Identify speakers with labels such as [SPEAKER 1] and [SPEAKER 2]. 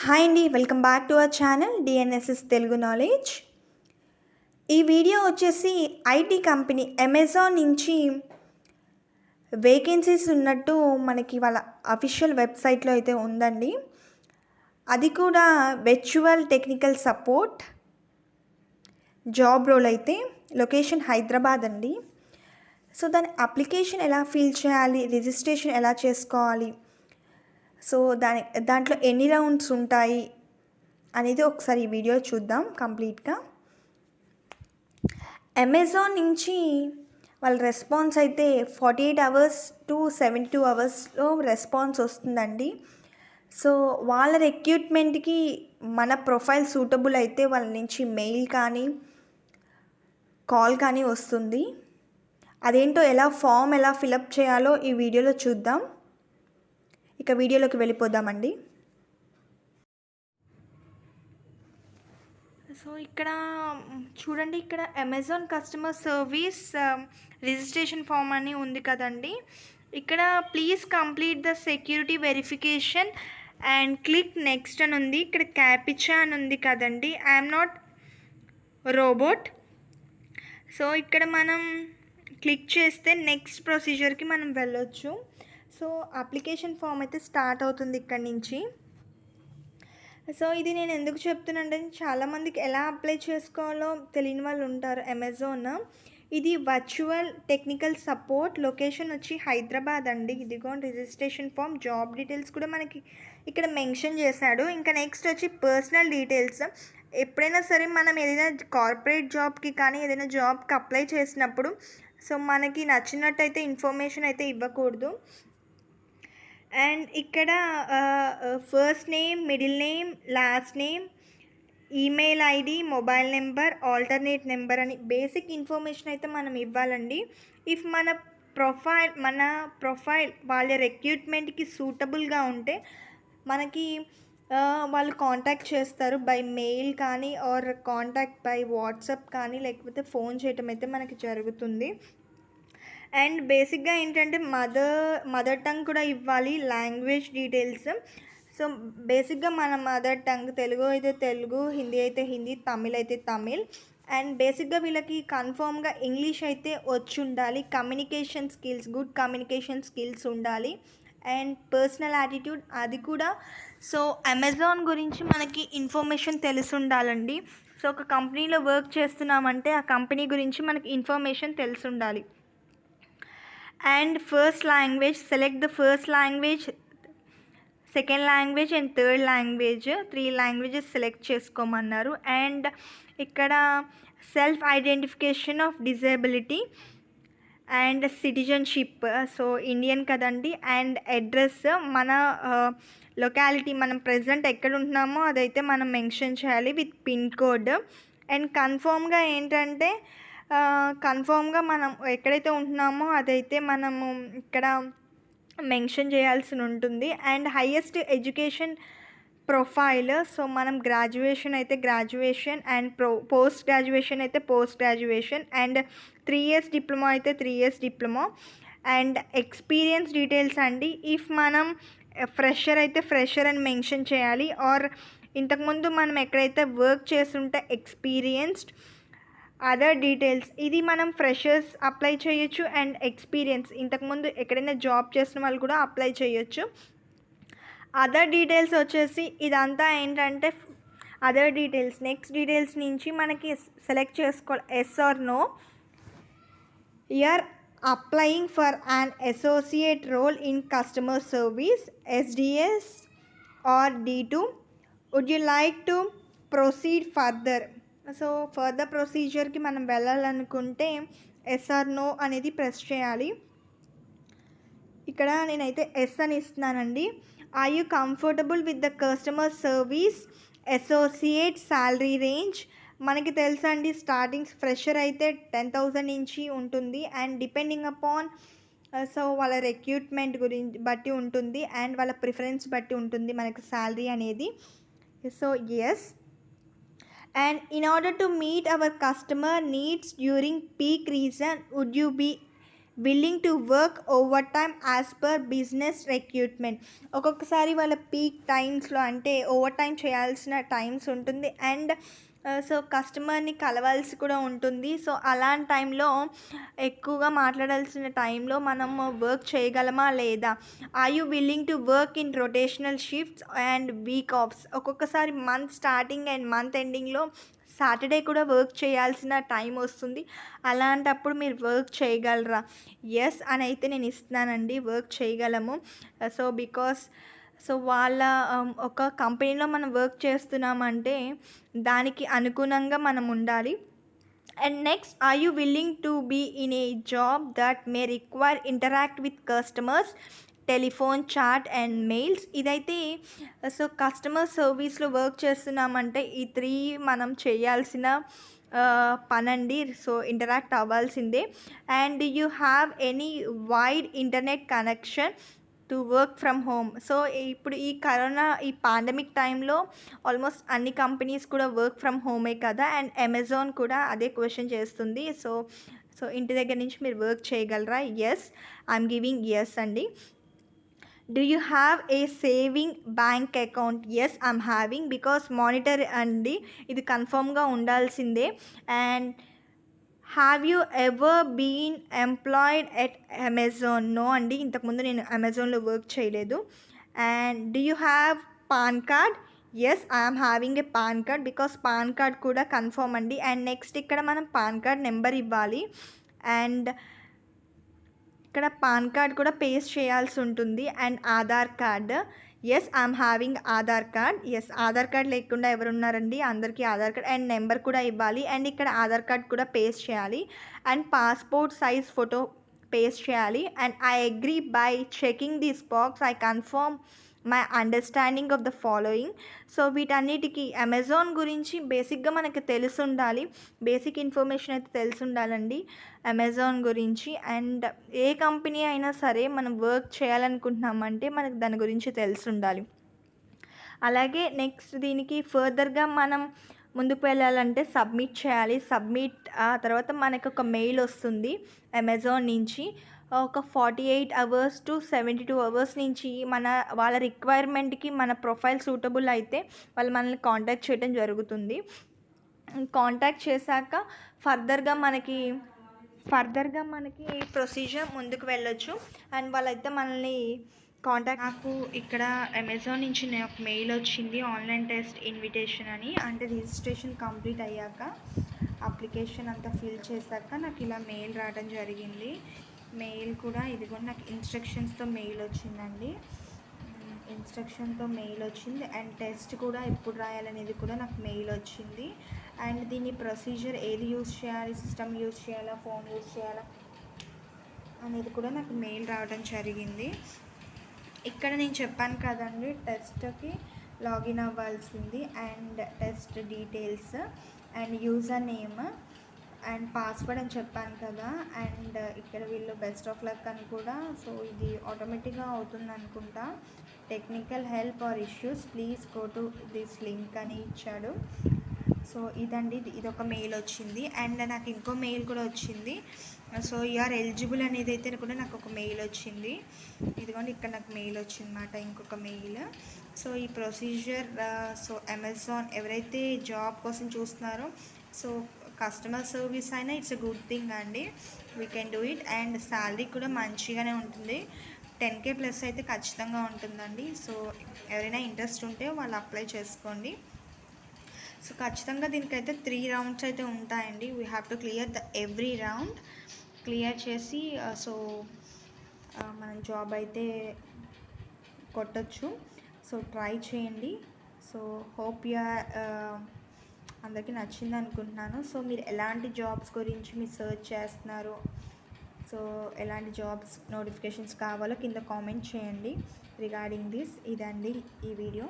[SPEAKER 1] Hi అండి, welcome back to our channel DNSS Telugu knowledge. ఈ video వచ్చేసి ఐటీ కంపెనీ అమెజాన్ నుంచి వేకెన్సీస్ ఉన్నట్టు మనకి వాళ్ళ అఫీషియల్ వెబ్సైట్లో అయితే ఉందండి. అది కూడా virtual technical support job role అయితే, లొకేషన్ హైదరాబాద్ అండి. సో దాని అప్లికేషన్ ఎలా ఫిల్ చేయాలి, రిజిస్ట్రేషన్ ఎలా చేసుకోవాలి, సో దాంట్లో ఎన్ని రౌండ్స్ ఉంటాయి అనేది ఒకసారి ఈ వీడియో చూద్దాం కంప్లీట్గా. అమెజాన్ నుంచి వాళ్ళ రెస్పాన్స్ అయితే 48 అవర్స్ టు 72 అవర్స్లో రెస్పాన్స్ వస్తుందండి. సో వాళ్ళ రిక్రూట్మెంట్కి మన ప్రొఫైల్ సూటబుల్ అయితే వాళ్ళ నుంచి మెయిల్ కానీ కాల్ కానీ వస్తుంది. అదేంటో ఫామ్ ఎలా ఫిలప్ చేయాలో ఈ వీడియోలో చూద్దాం. ఇక వీడియోలోకి వెళ్ళిపోదామండి. సో ఇక్కడ చూడండి, ఇక్కడ Amazon customer service registration form అని ఉంది కదండి. ఇక్కడ please complete the security verification and click next అని ఉంది. ఇక్కడ క్యాపిచా అని ఉంది కదండి, ఐఎమ్ నాట్ రోబోట్. సో ఇక్కడ మనం క్లిక్ చేస్తే నెక్స్ట్ ప్రొసీజర్కి మనం వెళ్ళొచ్చు. సో అప్లికేషన్ ఫామ్ అయితే స్టార్ట్ అవుతుంది ఇక్కడ నుంచి. సో ఇది నేను ఎందుకు చెప్తున్నానంటే, చాలామందికి ఎలా అప్లై చేసుకోవాలో తెలియని వాళ్ళు ఉంటారు. అమెజాన్ ఇది వర్చువల్ టెక్నికల్ సపోర్ట్, లొకేషన్ వచ్చి హైదరాబాద్ అండి. ఇదిగో రిజిస్ట్రేషన్ ఫామ్, జాబ్ డీటెయిల్స్ కూడా మనకి ఇక్కడ మెన్షన్ చేశాడు. ఇంకా నెక్స్ట్ వచ్చి పర్సనల్ డీటెయిల్స్. ఎప్పుడైనా సరే మనం ఏదైనా కార్పొరేట్ జాబ్కి కానీ ఏదైనా జాబ్కి అప్లై చేసినప్పుడు సో మనకి నచ్చినట్టయితే ఇన్ఫర్మేషన్ అయితే ఇవ్వకూడదు. అండ్ ఇక్కడ first name, middle name, last name, email ID, mobile number, alternate number అని బేసిక్ ఇన్ఫర్మేషన్ అయితే మనం ఇవ్వాలండి. ఇఫ్ మన ప్రొఫైల్ వాళ్ళ రిక్రూట్మెంట్కి సూటబుల్గా ఉంటే మనకి వాళ్ళు కాంటాక్ట్ చేస్తారు బై మెయిల్ కానీ ఆర్ కాంటాక్ట్ బై వాట్సాప్ కానీ, లేకపోతే ఫోన్ చేయటం అయితే మనకి జరుగుతుంది. అండ్ బేసిక్గా ఏంటంటే మదర్ టంగ్ కూడా ఇవ్వాలి, లాంగ్వేజ్ డీటెయిల్స్. సో బేసిక్గా మన మదర్ టంగ్ తెలుగు అయితే తెలుగు, హిందీ అయితే హిందీ, తమిళ్ అయితే తమిళ్. అండ్ బేసిక్గా వీళ్ళకి కన్ఫర్మ్గా ఇంగ్లీష్ అయితే వచ్చి ఉండాలి. Communication skills, good communication skills ఉండాలి. అండ్ పర్సనల్ యాటిట్యూడ్ అది కూడా. సో అమెజాన్ గురించి మనకి ఇన్ఫర్మేషన్ తెలిసి ఉండాలండి. సో ఒక కంపెనీలో వర్క్ చేస్తున్నామంటే ఆ కంపెనీ గురించి మనకి ఇన్ఫర్మేషన్ తెలిసి ఉండాలి. And first language, select the first language, second language and third language, 3 languages select చేసుకోమన్నారు. అండ్ ఇక్కడ self identification of disability and citizenship, so Indian కదండి. అండ్ అడ్రస్, మన లొకాలిటీ, మనం ప్రెజెంట్ ఎక్కడ ఉంటున్నామో అదైతే మనం మెన్షన్ చేయాలి విత్ పిన్ కోడ్. అండ్ కన్ఫర్మ్గా ఏంటంటే కన్ఫర్మ్గా మనం ఎక్కడైతే ఉంటున్నామో అదైతే మనము ఇక్కడ మెన్షన్ చేయాల్సి ఉంటుంది. And highest education profile, so మనం గ్రాడ్యుయేషన్ అయితే గ్రాడ్యుయేషన్, అండ్ పోస్ట్ గ్రాడ్యుయేషన్ అయితే post graduation, and 3 years diploma అయితే 3 years diploma. And experience details అండి, ఇఫ్ మనం ఫ్రెషర్ అయితే ఫ్రెషర్ అని మెన్షన్ చేయాలి, ఆర్ ఇంతకుముందు మనం ఎక్కడైతే వర్క్ చేస్తుంటే ఎక్స్పీరియన్స్డ్. అదర్ డీటెయిల్స్, ఇది మనం ఫ్రెషర్స్ అప్లై చేయొచ్చు, అండ్ ఎక్స్పీరియన్స్ ఇంతకుముందు ఎక్కడైనా జాబ్ చేసిన వాళ్ళు కూడా అప్లై చేయొచ్చు. అదర్ డీటెయిల్స్ వచ్చేసి ఇదంతా ఏంటంటే అదర్ డీటెయిల్స్. నెక్స్ట్ డీటెయిల్స్ నుంచి మనకి సెలెక్ట్ చేసుకోవాలి, yes or no. You're applying for an associate role in customer service, SDS or D2. Would you like to proceed further. So further ప్రొసీజర్కి మనం వెళ్ళాలనుకుంటే ఎస్ ఆర్ నో అనేది press చేయాలి. ఇక్కడ నేనైతే ఎస్ అని ఇస్తున్నానండి. Are you comfortable with the customer service associate salary range. మనకి తెలుసండి, స్టార్టింగ్ ఫ్రెషర్ అయితే 10,000 నుంచి ఉంటుంది. అండ్ డిపెండింగ్ అపాన్ సో వాళ్ళ రిక్రూట్మెంట్ గురించి బట్టి ఉంటుంది, అండ్ వాళ్ళ ప్రిఫరెన్స్ బట్టి ఉంటుంది మనకి శాలరీ అనేది. So yes. And in order to meet our customer needs during peak season, would you be willing to work over time as per business recruitment. ఒక్కొక్కసారి వాళ్ళ పీక్ టైమ్స్లో అంటే ఓవర్ టైం చేయాల్సిన టైమ్స్ ఉంటుంది. అండ్ సో కస్టమర్ని కలవాల్సి కూడా ఉంటుంది. So అలాంటి టైంలో ఎక్కువగా మాట్లాడాల్సిన టైంలో మనం వర్క్ చేయగలమా లేదా? Are you willing to work in rotational shifts and week offs? ఒక్కొక్కసారి మంత్ స్టార్టింగ్ అండ్ మంత్ ఎండింగ్లో సాటర్డే కూడా వర్క్ చేయాల్సిన టైం వస్తుంది. అలాంటప్పుడు మీరు వర్క్ చేయగలరా? ఎస్ అని అయితే నేను ఇస్తున్నానండి, వర్క్ చేయగలము. సో వాళ్ళ ఒక కంపెనీలో మనం వర్క్ చేస్తున్నామంటే దానికి అనుగుణంగా మనం ఉండాలి. And next, are you willing to be in a job that may require interact with customers, telephone, chat and mails? ఇదైతే సో కస్టమర్ సర్వీస్లో వర్క్ చేస్తున్నామంటే ఈ 3 మనం చేయాల్సిన పనండి. సో ఇంటరాక్ట్ అవ్వాల్సిందే. And you have any wide internet connection to work from home? So ఇప్పుడు ఈ కరోనా, ఈ పాండమిక్ టైంలో ఆల్మోస్ట్ అన్ని కంపెనీస్ కూడా వర్క్ ఫ్రమ్ హోమే కదా. అండ్ అమెజాన్ కూడా అదే క్వశ్చన్ చేస్తుంది. సో ఇంటి దగ్గర నుంచి మీరు వర్క్ చేయగలరా? ఎస్, ఐఎమ్ గివింగ్ ఎస్ అండి. Do you have a saving bank account? Yes, I'm having, because monitor అండి, ఇది కన్ఫర్మ్గా ఉండాల్సిందే. And have you ever been employed at Amazon? No అండి, ఇంతకుముందు నేను అమెజాన్లో వర్క్ చేయలేదు. And do you have PAN card? Yes, I'm having a PAN card, because PAN card కూడా కన్ఫర్మ్ అండి. అండ్ నెక్స్ట్ ఇక్కడ మనం పాన్ కార్డ్ నెంబర్ ఇవ్వాలి. అండ్ ఇక్కడ పాన్ కార్డ్ కూడా పేస్ట్ చేయాల్సి ఉంటుంది. And Aadhaar card, yes, I'm having Aadhaar card. Yes, Aadhaar card లేకుండా ఎవరున్నారండి, అందరికీ ఆధార్ కార్డ్ అండ్ నెంబర్ కూడా ఇవ్వాలి. అండ్ ఇక్కడ ఆధార్ కార్డ్ కూడా పేస్ట్ చేయాలి. And passport size photo paste చేయాలి. And I agree by checking this box, I confirm my understanding of the following. So వీటన్నిటికీ అమెజాన్ గురించి బేసిక్గా మనకు తెలిసి ఉండాలి, బేసిక్ ఇన్ఫర్మేషన్ అయితే తెలిసి ఉండాలండి అమెజాన్ గురించి. అండ్ ఏ కంపెనీ అయినా సరే మనం వర్క్ చేయాలనుకుంటున్నామంటే మనకు దాని గురించి తెలిసి ఉండాలి. అలాగే నెక్స్ట్ దీనికి ఫర్దర్గా మనం ముందుకు వెళ్ళాలంటే సబ్మిట్ చేయాలి. సబ్మిట్ ఆ తర్వాత మనకు ఒక మెయిల్ వస్తుంది అమెజాన్ నుంచి. ఒక 48 అవర్స్ టు 72 అవర్స్ నుంచి వాళ్ళ రిక్వైర్మెంట్కి మన ప్రొఫైల్ సూటబుల్ అయితే వాళ్ళు మనల్ని కాంటాక్ట్ చేయడం జరుగుతుంది. కాంటాక్ట్ చేశాక ఫర్దర్గా మనకి ప్రొసీజర్ ముందుకు వెళ్ళొచ్చు. అండ్ వాళ్ళైతే మనల్ని కాంటాక్ట్. నాకు ఇక్కడ అమెజాన్ నుంచి నాకు మెయిల్ వచ్చింది, ఆన్లైన్ టెస్ట్ ఇన్విటేషన్ అని. అంటే రిజిస్ట్రేషన్ కంప్లీట్ అయ్యాక, అప్లికేషన్ అంతా ఫిల్ చేశాక నాకు ఇలా మెయిల్ రావడం జరిగింది. మెయిల్ కూడా ఇదిగో నాకు ఇన్స్ట్రక్షన్స్తో మెయిల్ వచ్చిందండి, ఇన్స్ట్రక్షన్తో మెయిల్ వచ్చింది. అండ్ టెస్ట్ కూడా ఎప్పుడు రాయాలనేది కూడా నాకు మెయిల్ వచ్చింది. అండ్ దీని ప్రొసీజర్ ఏది యూజ్ చేయాలి, సిస్టమ్ యూజ్ చేయాలా, ఫోన్ యూజ్ చేయాలా అనేది కూడా నాకు మెయిల్ రావడం జరిగింది. ఇక్కడ నేను చెప్పాను కదండి, టెస్ట్కి లాగిన్ అవ్వాల్సింది. And test details and user name and password అని చెప్పాను కదా. అండ్ ఇక్కడ వీళ్ళు బెస్ట్ ఆఫ్ లక్ అని కూడా, సో ఇది ఆటోమేటిక్గా అవుతుంది అనుకుంటా. Technical help or issues please go to this link అని ఇచ్చాడు. సో ఇదండి, ఇదొక మెయిల్ వచ్చింది. అండ్ నాకు ఇంకో మెయిల్ కూడా వచ్చింది. సో యూఆర్ ఎలిజిబుల్ అనేది అయితే కూడా నాకు ఒక మెయిల్ వచ్చింది. ఇదిగోండి ఇక్కడ నాకు మెయిల్ వచ్చిందన్నమాట, ఇంకొక మెయిల్. సో ఈ ప్రొసీజర్, సో అమెజాన్ ఎవరైతే జాబ్ కోసం చూస్తున్నారో, సో కస్టమర్ సర్వీస్ అయినా ఇట్స్ ఎ గుడ్ థింగ్ అండి, we can do it. And salary కూడా మంచిగానే ఉంటుంది, 10K ప్లస్ అయితే ఖచ్చితంగా ఉంటుందండి. సో ఎవరైనా ఇంట్రెస్ట్ ఉంటే వాళ్ళు అప్లై చేసుకోండి. సో ఖచ్చితంగా దీనికైతే 3 రౌండ్స్ అయితే ఉంటాయండి. We have to clear the every round. Clear చేసి సో మనం జాబ్ అయితే కొట్టచ్చు. సో ట్రై చేయండి. సో హోప్ అందరికీ నచ్చింది అనుకుంటున్నాను. సో మీరు ఎలాంటి జాబ్స్ గురించి మీరు సర్చ్ చేస్తున్నారు, సో ఎలాంటి జాబ్స్ నోటిఫికేషన్స్ కావాలో కింద కామెంట్ చేయండి రిగార్డింగ్ దిస్. ఇదండి ఈ వీడియో.